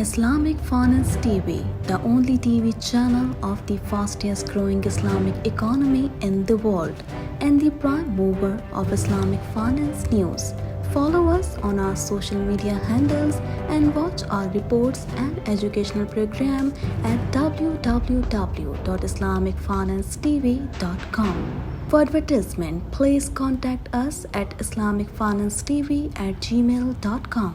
Islamic Finance TV, the only TV channel of the fastest growing Islamic economy in the world and the prime mover of Islamic finance news. Follow us on our social media handles and watch our reports and educational program at www.islamicfinancetv.com. For advertisement, please contact us at islamicfinancetv@gmail.com.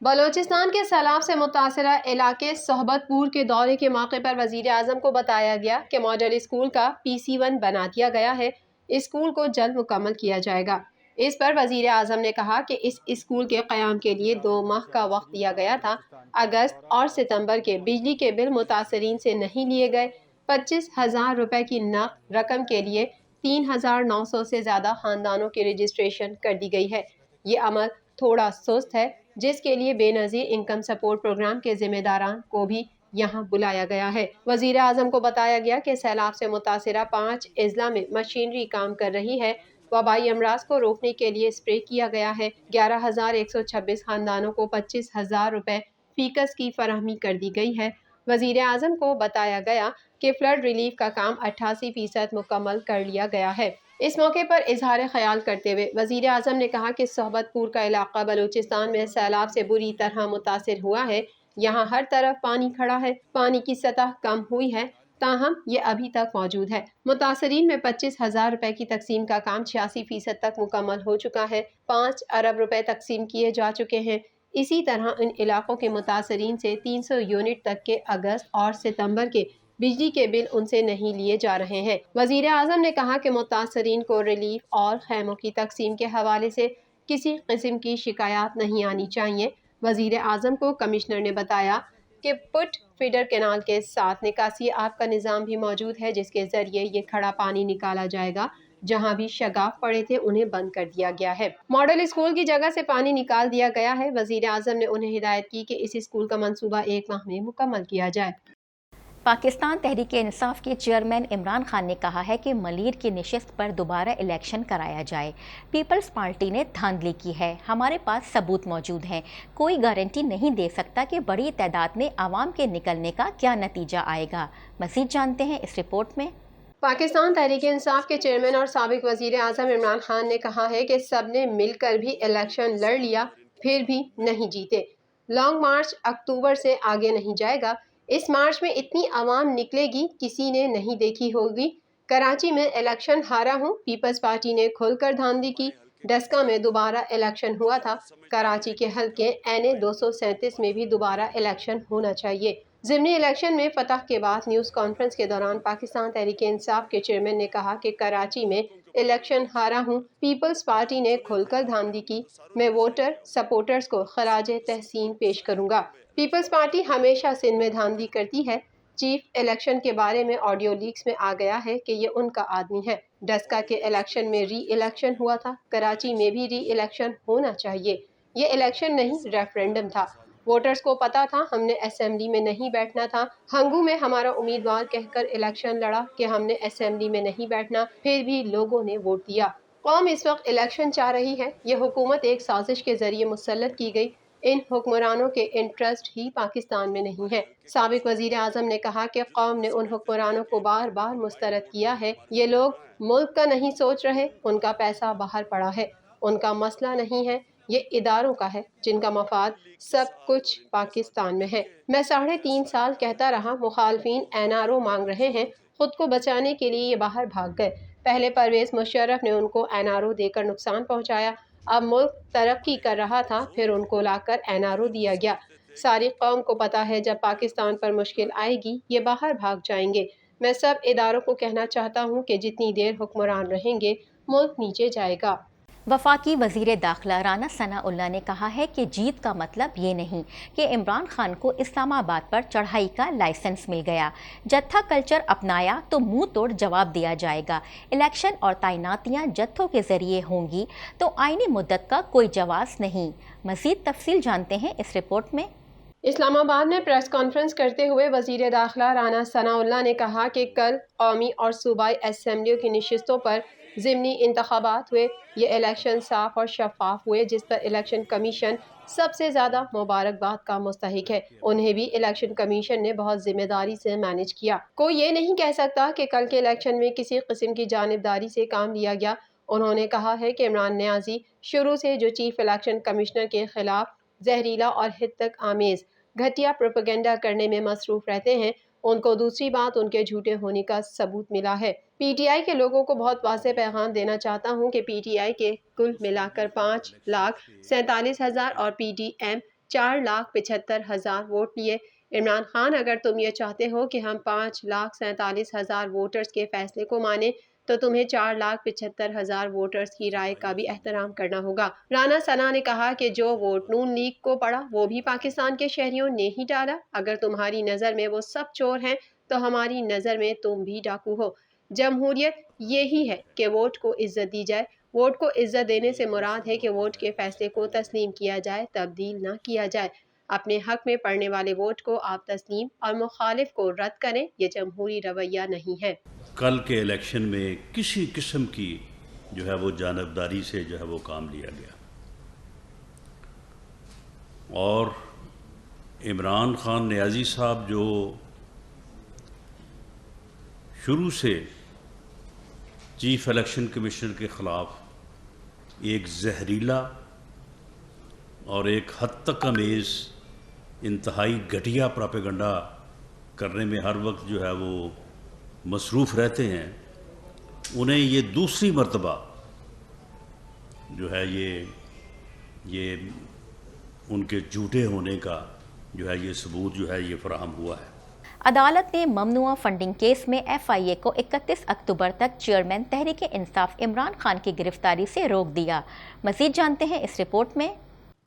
Balochistan کے سیلاب سے متاثرہ علاقے صحبت پور کے دورے کے موقع پر وزیر اعظم کو بتایا گیا کہ ماڈل اسکول کا PC1 بنا دیا گیا ہے، اسکول کو جلد مکمل کیا جائے گا۔ اس پر وزیر اعظم نے کہا کہ اس اسکول کے قیام کے لیے 2 ماہ کا وقت دیا گیا تھا۔ اگست اور ستمبر کے بجلی کے بل متاثرین سے نہیں لیے گئے۔ 25,000 روپے کی نقد رقم کے لیے 3,900 سے زیادہ خاندانوں کی رجسٹریشن کر دی گئی ہے۔ یہ عمل تھوڑا سست ہے، جس کے لیے بے نظیر انکم سپورٹ پروگرام کے ذمہ داران کو بھی یہاں بلایا گیا ہے۔ وزیر اعظم کو بتایا گیا کہ سیلاب سے متاثرہ 5 اضلاع میں مشینری کام کر رہی ہے۔ وبائی امراض کو روکنے کے لیے اسپرے کیا گیا ہے۔ 11,126 خاندانوں کو 25,000 روپے فی کس کی فراہمی کر دی گئی ہے۔ وزیر اعظم کو بتایا گیا کہ فلڈ ریلیف کا کام 88% مکمل کر لیا گیا ہے۔ اس موقع پر اظہار خیال کرتے ہوئے وزیر اعظم نے کہا کہ صحبت پور کا علاقہ بلوچستان میں سیلاب سے بری طرح متاثر ہوا ہے۔ یہاں ہر طرف پانی کھڑا ہے، پانی کی سطح کم ہوئی ہے، تاہم یہ ابھی تک موجود ہے۔ متاثرین میں 25,000 روپے کی تقسیم کا کام 86% تک مکمل ہو چکا ہے۔ 5 ارب روپے تقسیم کیے جا چکے ہیں۔ اسی طرح ان علاقوں کے متاثرین سے 300 یونٹ تک کے اگست اور ستمبر کے بجلی کے بل ان سے نہیں لیے جا رہے ہیں۔ وزیر اعظم نے کہا کہ متاثرین کو ریلیف اور خیموں کی تقسیم کے حوالے سے کسی قسم کی شکایات نہیں آنی چاہیے۔ وزیر اعظم کو کمشنر نے بتایا کہ پٹ فیڈر کینال کے ساتھ نکاسی آب کا نظام بھی موجود ہے، جس کے ذریعے یہ کھڑا پانی نکالا جائے گا۔ جہاں بھی شگاف پڑے تھے انہیں بند کر دیا گیا ہے۔ ماڈل اسکول کی جگہ سے پانی نکال دیا گیا ہے۔ وزیر اعظم نے انہیں ہدایت کی کہ اس اسکول کا منصوبہ 1 ماہ میں مکمل کیا جائے۔ پاکستان تحریک انصاف کے چیئرمین عمران خان نے کہا ہے کہ ملیر کی نشست پر دوبارہ الیکشن کرایا جائے۔ پیپلز پارٹی نے دھاندلی کی ہے، ہمارے پاس ثبوت موجود ہیں، کوئی گارنٹی نہیں دے سکتا کہ بڑی تعداد میں عوام کے نکلنے کا کیا نتیجہ آئے گا۔ مزید جانتے ہیں اس رپورٹ میں۔ پاکستان تحریک انصاف کے چیئرمین اور سابق وزیر اعظم عمران خان نے کہا ہے کہ سب نے مل کر بھی الیکشن لڑ لیا، پھر بھی نہیں جیتے۔ لانگ مارچ اکتوبر سے آگے نہیں جائے گا۔ اس مارچ میں اتنی عوام نکلے گی کسی نے نہیں دیکھی ہوگی۔ کراچی میں الیکشن ہارا ہوں، پیپلز پارٹی نے کھل کر دھاندلی کی۔ ڈسکا میں دوبارہ الیکشن ہوا تھا۔ کراچی کے حلقے این 237 میں بھی دوبارہ الیکشن ہونا چاہیے۔ ضمنی الیکشن میں فتح کے بعد نیوز کانفرنس کے دوران پاکستان تحریک انصاف کے چیئرمین نے کہا کہ کراچی میں الیکشن ہارا ہوں، پیپلز پارٹی نے کھل کر دھاندلی کی، میں ووٹر سپورٹرز کو خراج تحسین پیش کروں گا۔ پیپلز پارٹی ہمیشہ سندھ میں دھاندلی کرتی ہے۔ چیف الیکشن کے بارے میں آڈیو لیکس میں آ گیا ہے کہ یہ ان کا آدمی ہے۔ ڈسکا کے الیکشن میں ری الیکشن ہوا تھا، کراچی میں بھی ری الیکشن ہونا چاہیے۔ یہ الیکشن نہیں، ریفرینڈم تھا۔ ووٹرز کو پتا تھا ہم نے اسمبلی میں نہیں بیٹھنا تھا۔ ہنگو میں ہمارا امیدوار کہہ کر الیکشن لڑا کہ ہم نے اسمبلی میں نہیں بیٹھنا، پھر بھی لوگوں نے ووٹ دیا۔ قوم اس وقت الیکشن چاہ رہی ہے۔ یہ حکومت ایک سازش کے ذریعے مسلط کی گئی۔ ان حکمرانوں کے انٹرسٹ ہی پاکستان میں نہیں ہے۔ سابق وزیر اعظم نے کہا کہ قوم نے ان حکمرانوں کو بار بار مسترد کیا ہے۔ یہ لوگ ملک کا نہیں سوچ رہے، ان کا پیسہ باہر پڑا ہے، ان کا مسئلہ نہیں ہے، یہ اداروں کا ہے جن کا مفاد سب کچھ پاکستان میں ہے۔ میں 3.5 سال کہتا رہا مخالفین NRO مانگ رہے ہیں، خود کو بچانے کے لیے یہ باہر بھاگ گئے۔ پہلے پرویز مشرف نے ان کو NRO دے کر نقصان پہنچایا، اب ملک ترقی کر رہا تھا، پھر ان کو لا کر NRO دیا گیا۔ ساری قوم کو پتا ہے جب پاکستان پر مشکل آئے گی یہ باہر بھاگ جائیں گے۔ میں سب اداروں کو کہنا چاہتا ہوں کہ جتنی دیر حکمران رہیں گے ملک نیچے جائے گا۔ وفاقی وزیر داخلہ رانا ثناء اللہ نے کہا ہے کہ جیت کا مطلب یہ نہیں کہ عمران خان کو اسلام آباد پر چڑھائی کا لائسنس مل گیا۔ جتھا کلچر اپنایا تو منہ توڑ جواب دیا جائے گا۔ الیکشن اور تعیناتیاں جتھوں کے ذریعے ہوں گی تو آئینی مدت کا کوئی جواز نہیں۔ مزید تفصیل جانتے ہیں اس رپورٹ میں۔ اسلام آباد میں پریس کانفرنس کرتے ہوئے وزیر داخلہ رانا ثناء اللہ نے کہا کہ کل قومی اور صوبائی اسمبلیوں کی نشستوں پر ضمنی انتخابات ہوئے۔ یہ الیکشن صاف اور شفاف ہوئے، جس پر الیکشن کمیشن سب سے زیادہ مبارکباد کا مستحق ہے۔ انہیں بھی الیکشن کمیشن نے بہت ذمہ داری سے مینج کیا۔ کوئی یہ نہیں کہہ سکتا کہ کل کے الیکشن میں کسی قسم کی جانبداری سے کام لیا گیا۔ انہوں نے کہا ہے کہ عمران نیازی شروع سے جو چیف الیکشن کمشنر کے خلاف زہریلا اور ہتک آمیز گھٹیا پروپیگنڈا کرنے میں مصروف رہتے ہیں، ان کو دوسری بات ان کے جھوٹے ہونے کا ثبوت ملا ہے۔ PTI کے لوگوں کو بہت واضح پیغام دینا چاہتا ہوں کہ PTI کے کل ملا کر 5,47,000 اور PDM 4,75,000 ووٹ لیے۔ عمران خان، اگر تم یہ چاہتے ہو کہ ہم 5,47,000 ووٹرز کے فیصلے کو مانیں تو تمہیں 4,75,000 ووٹرز کی رائے کا بھی احترام کرنا ہوگا۔ رانا ثنا نے کہا کہ جو ووٹ نون لیگ کو پڑا وہ بھی پاکستان کے شہریوں نے ہی ڈالا۔ اگر تمہاری نظر میں وہ سب چور ہیں تو ہماری نظر میں تم بھی ڈاکو ہو۔ جمہوریت یہی ہے کہ ووٹ کو عزت دی جائے۔ ووٹ کو عزت دینے سے مراد ہے کہ ووٹ کے فیصلے کو تسلیم کیا جائے، تبدیل نہ کیا جائے۔ اپنے حق میں پڑنے والے ووٹ کو آپ تسلیم اور مخالف کو رد کریں، یہ جمہوری رویہ نہیں ہے۔ کل کے الیکشن میں کسی قسم کی جو ہے وہ جانبداری سے جو ہے وہ کام لیا گیا، اور عمران خان نیازی صاحب جو شروع سے چیف الیکشن کمیشنر کے خلاف ایک زہریلا اور ایک حد تک امیز انتہائی گھٹیا پراپیگنڈا کرنے میں ہر وقت جو ہے وہ مصروف رہتے ہیں، انہیں یہ دوسری مرتبہ جو ہے یہ ان کے جھوٹے ہونے کا جو ہے یہ ثبوت جو ہے یہ فراہم ہوا ہے۔ عدالت نے ممنوعہ فنڈنگ کیس میں ایف آئی اے کو 31 اکتوبر تک چیئرمین تحریک انصاف عمران خان کی گرفتاری سے روک دیا۔ مزید جانتے ہیں اس رپورٹ میں۔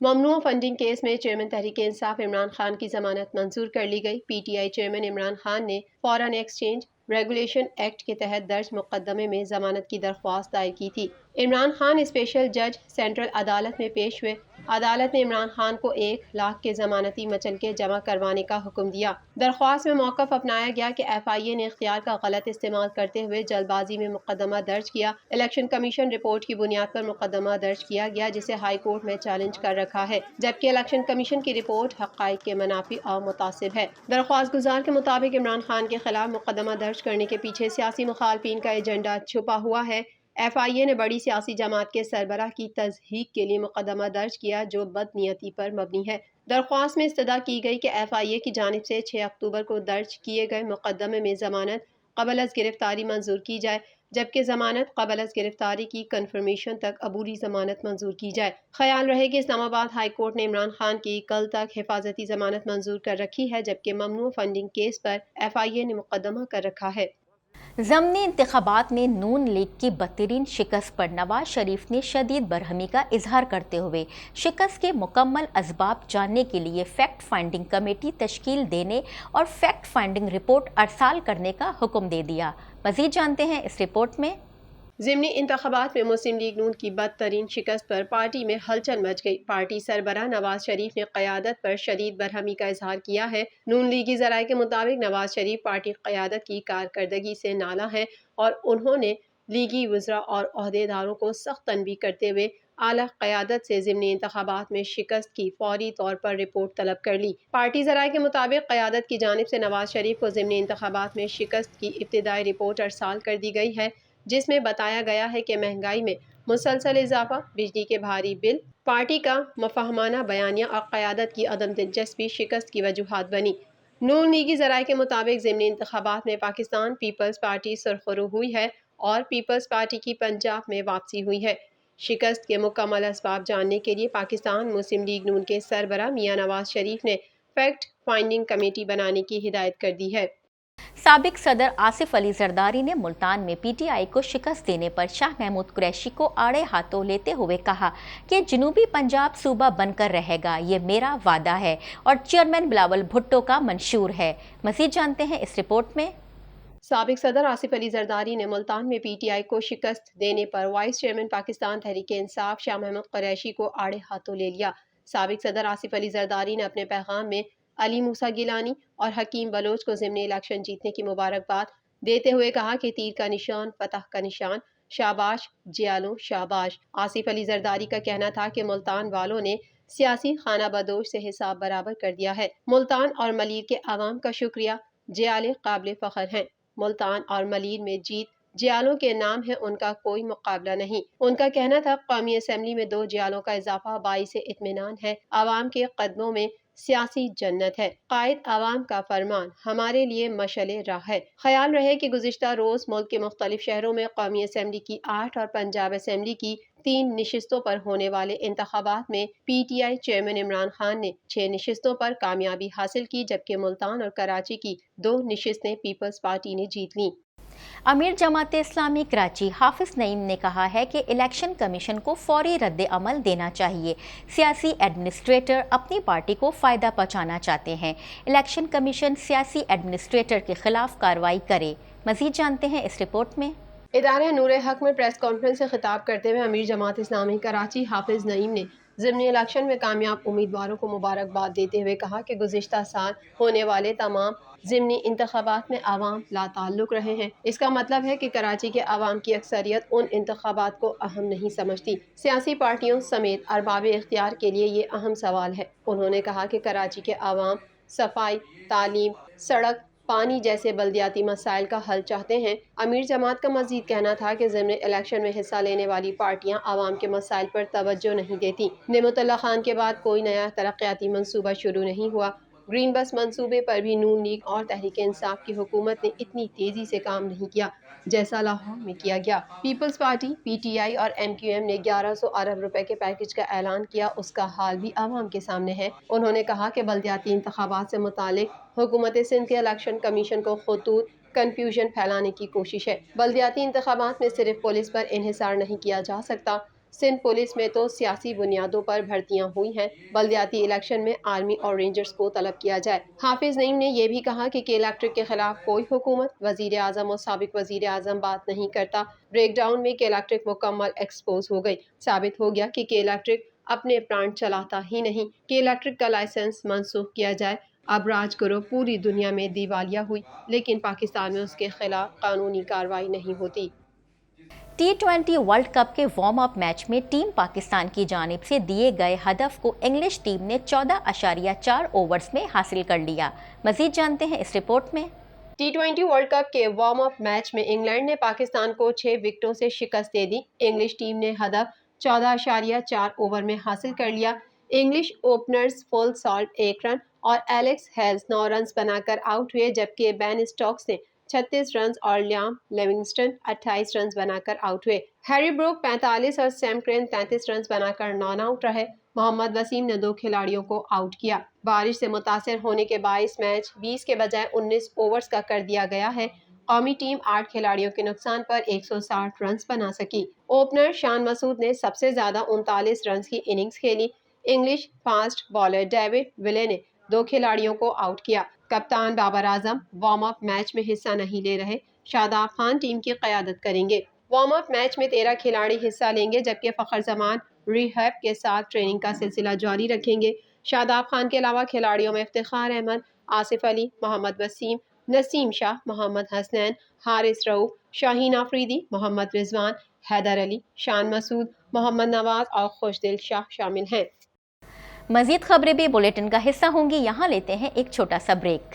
ممنوع فنڈنگ کیس میں چیئرمین تحریک انصاف عمران خان کی ضمانت منظور کر لی گئی۔ پی T I chairman Imran Khan نے فارن ایکسچینج ریگولیشن ایکٹ کے تحت درج مقدمے میں ضمانت کی درخواست دائر کی تھی۔ عمران خان اسپیشل جج سینٹرل عدالت میں پیش ہوئے۔ عدالت نے عمران خان کو 1 لاکھ کے ضمانتی مچلکے جمع کروانے کا حکم دیا۔ درخواست میں موقف اپنایا گیا کہ ایف آئی اے نے اختیار کا غلط استعمال کرتے ہوئے جلد بازی میں مقدمہ درج کیا۔ الیکشن کمیشن رپورٹ کی بنیاد پر مقدمہ درج کیا گیا، جسے ہائی کورٹ میں چیلنج کر رکھا ہے، جبکہ الیکشن کمیشن کی رپورٹ حقائق کے منافی اور متعصب ہے۔ درخواست گزار کے مطابق عمران خان کے خلاف مقدمہ درج کرنے کے پیچھے سیاسی مخالفین کا ایجنڈا چھپا ہوا ہے۔ ایف آئی اے نے بڑی سیاسی جماعت کے سربراہ کی تضحیک کے لیے مقدمہ درج کیا جو بدنیتی پر مبنی ہے۔ درخواست میں استدعا کی گئی کہ ایف آئی اے کی جانب سے 6 اکتوبر کو درج کیے گئے مقدمے میں ضمانت قبل از گرفتاری منظور کی جائے، جبکہ ضمانت قبل از گرفتاری کی کنفرمیشن تک عبوری ضمانت منظور کی جائے۔ خیال رہے کہ اسلام آباد ہائی کورٹ نے عمران خان کی کل تک حفاظتی ضمانت منظور کر رکھی ہے، جبکہ ممنوع فنڈنگ کیس پر ایف آئی اے نے مقدمہ کر رکھا ہے۔ ضمنی انتخابات میں نون لیگ کی بدترین شکست پر نواز شریف نے شدید برہمی کا اظہار کرتے ہوئے شکست کے مکمل اسباب جاننے کے لیے فیکٹ فائنڈنگ کمیٹی تشکیل دینے اور فیکٹ فائنڈنگ رپورٹ ارسال کرنے کا حکم دے دیا۔ مزید جانتے ہیں اس رپورٹ میں۔ ضمنی انتخابات میں مسلم لیگ نون کی بدترین شکست پر پارٹی میں ہلچل مچ گئی۔ پارٹی سربراہ نواز شریف نے قیادت پر شدید برہمی کا اظہار کیا ہے۔ نون لیگی ذرائع کے مطابق نواز شریف پارٹی قیادت کی کارکردگی سے نالاں ہیں اور انہوں نے لیگی وزراء اور عہدیداروں کو سخت تنبیہ کرتے ہوئے اعلیٰ قیادت سے ضمنی انتخابات میں شکست کی فوری طور پر رپورٹ طلب کر لی۔ پارٹی ذرائع کے مطابق قیادت کی جانب سے نواز شریف کو ضمنی انتخابات میں شکست کی ابتدائی رپورٹ ارسال کر دی گئی ہے، جس میں بتایا گیا ہے کہ مہنگائی میں مسلسل اضافہ، بجلی کے بھاری بل، پارٹی کا مفاہمانہ بیانیہ اور قیادت کی عدم دلچسپی شکست کی وجوہات بنی۔ نون لیگی ذرائع کے مطابق ضمنی انتخابات میں پاکستان پیپلز پارٹی سرخرو ہوئی ہے اور پیپلز پارٹی کی پنجاب میں واپسی ہوئی ہے۔ شکست کے مکمل اسباب جاننے کے لیے پاکستان مسلم لیگ نون کے سربراہ میاں نواز شریف نے فیکٹ فائنڈنگ کمیٹی بنانے کی ہدایت کر دی ہے۔ سابق صدر آصف علی زرداری نے ملتان میں پی ٹی آئی کو شکست دینے پر شاہ محمود قریشی کو آڑے ہاتھوں لیتے ہوئے کہا کہ جنوبی پنجاب صوبہ بن کر رہے گا، یہ میرا وعدہ ہے اور چیئرمین بلاول بھٹو کا منشور ہے۔ مزید جانتے ہیں اس رپورٹ میں۔ سابق صدر آصف علی زرداری نے ملتان میں پی ٹی آئی کو شکست دینے پر وائس چیئرمین پاکستان تحریک انصاف شاہ محمود قریشی کو آڑے ہاتھوں لے لیا۔ سابق صدر آصف علی زرداری نے اپنے پیغام میں علی موسیٰ گیلانی اور حکیم بلوچ کو ضمنی الیکشن جیتنے کی مبارکباد دیتے ہوئے کہا کہ تیر کا نشان فتح کا نشان، شاباش جیالوں شاباش۔ آصف علی زرداری کا کہنا تھا کہ ملتان والوں نے سیاسی خانہ بدوش سے حساب برابر کر دیا ہے۔ ملتان اور ملیر کے عوام کا شکریہ، جیالے قابل فخر ہیں۔ ملتان اور ملیر میں جیت جیالوں کے نام ہے ان کا کوئی مقابلہ نہیں۔ ان کا کہنا تھا قومی اسمبلی میں 2 جیالوں کا اضافہ باعث اطمینان ہے، عوام کے قدموں میں سیاسی جنت ہے، قائد عوام کا فرمان ہمارے لیے مشعل راہ ہے۔ خیال رہے کہ گزشتہ روز ملک کے مختلف شہروں میں قومی اسمبلی کی 8 اور پنجاب اسمبلی کی 3 نشستوں پر ہونے والے انتخابات میں پی T I chairman Imran Khan نے 6 نشستوں پر کامیابی حاصل کی، جبکہ ملتان اور کراچی کی 2 نشستیں پیپلز پارٹی نے جیت لیں۔ امیر جماعت اسلامی کراچی حافظ نعیم نے کہا ہے کہ الیکشن کمیشن کو فوری رد عمل دینا چاہیے۔ سیاسی ایڈمنسٹریٹر اپنی پارٹی کو فائدہ پہنچانا چاہتے ہیں، الیکشن کمیشن سیاسی ایڈمنسٹریٹر کے خلاف کارروائی کرے۔ مزید جانتے ہیں اس رپورٹ میں۔ ادارہ نور حق میں پریس کانفرنس سے خطاب کرتے ہوئے امیر جماعت اسلامی کراچی حافظ نعیم نے ضمنی الیکشن میں کامیاب امیدواروں کو مبارکباد دیتے ہوئے کہا کہ گزشتہ سال ہونے والے تمام ضمنی انتخابات میں عوام لا تعلق رہے ہیں۔ اس کا مطلب ہے کہ کراچی کے عوام کی اکثریت ان انتخابات کو اہم نہیں سمجھتی۔ سیاسی پارٹیوں سمیت ارباب اختیار کے لیے یہ اہم سوال ہے۔ انہوں نے کہا کہ کراچی کے عوام صفائی، تعلیم، سڑک، پانی جیسے بلدیاتی مسائل کا حل چاہتے ہیں۔ امیر جماعت کا مزید کہنا تھا کہ ضمنی الیکشن میں حصہ لینے والی پارٹیاں عوام کے مسائل پر توجہ نہیں دیتی۔ نعمت اللہ خان کے بعد کوئی نیا ترقیاتی منصوبہ شروع نہیں ہوا۔ گرین بس منصوبے پر بھی نون لیگ اور تحریک انصاف کی حکومت نے اتنی تیزی سے کام نہیں کیا جیسا لاہور میں کیا گیا۔ Peoples Party, P T I اور ایم کیو ایم نے 1100 ارب روپے کے پیکج کا اعلان کیا، اس کا حال بھی عوام کے سامنے ہے۔ انہوں نے کہا کہ بلدیاتی انتخابات سے متعلق حکومت سندھ کے الیکشن کمیشن کو خطوط کنفیوژن پھیلانے کی کوشش ہے۔ بلدیاتی انتخابات میں صرف پولیس پر انحصار نہیں کیا جا سکتا۔ سندھ پولیس میں تو سیاسی بنیادوں پر بھرتیاں ہوئی ہیں، بلدیاتی الیکشن میں آرمی اور رینجرز کو طلب کیا جائے۔ حافظ نعیم نے یہ بھی کہا کہ الیکٹرک کے خلاف کوئی حکومت، وزیر اعظم اور سابق وزیر اعظم بات نہیں کرتا۔ بریک ڈاؤن میں الیکٹرک مکمل ایکسپوز ہو گئی، ثابت ہو گیا کہ الیکٹرک اپنے پلانٹ چلاتا ہی نہیں۔ الیکٹرک کا لائسنس منسوخ کیا جائے۔ اب راج گروہ پوری دنیا میں دیوالیہ ہوئی، لیکن پاکستان میں اس کے خلاف قانونی کارروائی نہیں ہوتی۔ T20 ورلڈ کپ کے وارم اپ میچ میں ٹیم پاکستان کی جانب سے دیے گئے ہدف کو انگلش ٹیم نے 14.4 اوورز میں حاصل کر لیا۔ مزید جانتے ہیں اس رپورٹ میں۔ T20 ورلڈ کپ کے وارم اپ میچ میں انگلینڈ نے پاکستان کو 6 وکٹوں سے شکست دے دی۔ انگلش ٹیم نے ہدف 14.4 اوور میں حاصل کر لیا۔ انگلش اوپنرز فل سالٹ 1 رن اور ایلیکس ہیلز 9 رنز بنا کر آؤٹ ہوئے، جبکہ بین اسٹوکس نے 36 رنز اور لیام لیونگسٹن 28 رنز بنا کر آؤٹ ہوئے۔ ہیری بروک 45 اور سیم کرین 33 رنز بنا کر نان آؤٹ رہے۔ محمد وسیم نے 2 کھلاڑیوں کو آؤٹ کیا۔ بارش سے متاثر ہونے کے باعث میچ 20 کے بجائے 19 اوورز کا کر دیا گیا ہے۔ قومی ٹیم 8 کھلاڑیوں کے نقصان پر 160 رنز بنا سکی۔ اوپنر شان مسعود نے سب سے زیادہ 39 رنز کی اننگز کھیلی۔ انگلش فاسٹ بالر ڈیوڈ ویلے نے 2 کھلاڑیوں کو آؤٹ کیا۔ کپتان Babar Azam warm up match میں حصہ نہیں لے رہے، شاداب خان ٹیم کی قیادت کریں گے۔ وارم اپ میچ میں 13 کھلاڑی حصہ لیں گے، جبکہ فخر زمان ریہیب کے ساتھ ٹریننگ کا سلسلہ جاری رکھیں گے۔ شاداب خان کے علاوہ کھلاڑیوں میں افتخار احمد، آصف علی، محمد وسیم، نسیم شاہ، محمد حسنین، حارث رؤوف، شاہین آفریدی، محمد رضوان، حیدر علی، شان مسعود، محمد نواز اور خوشدل شاہ شامل ہیں۔ مزید خبریں بھی بلیٹن کا حصہ ہوں گی، یہاں لیتے ہیں ایک چھوٹا سا بریک۔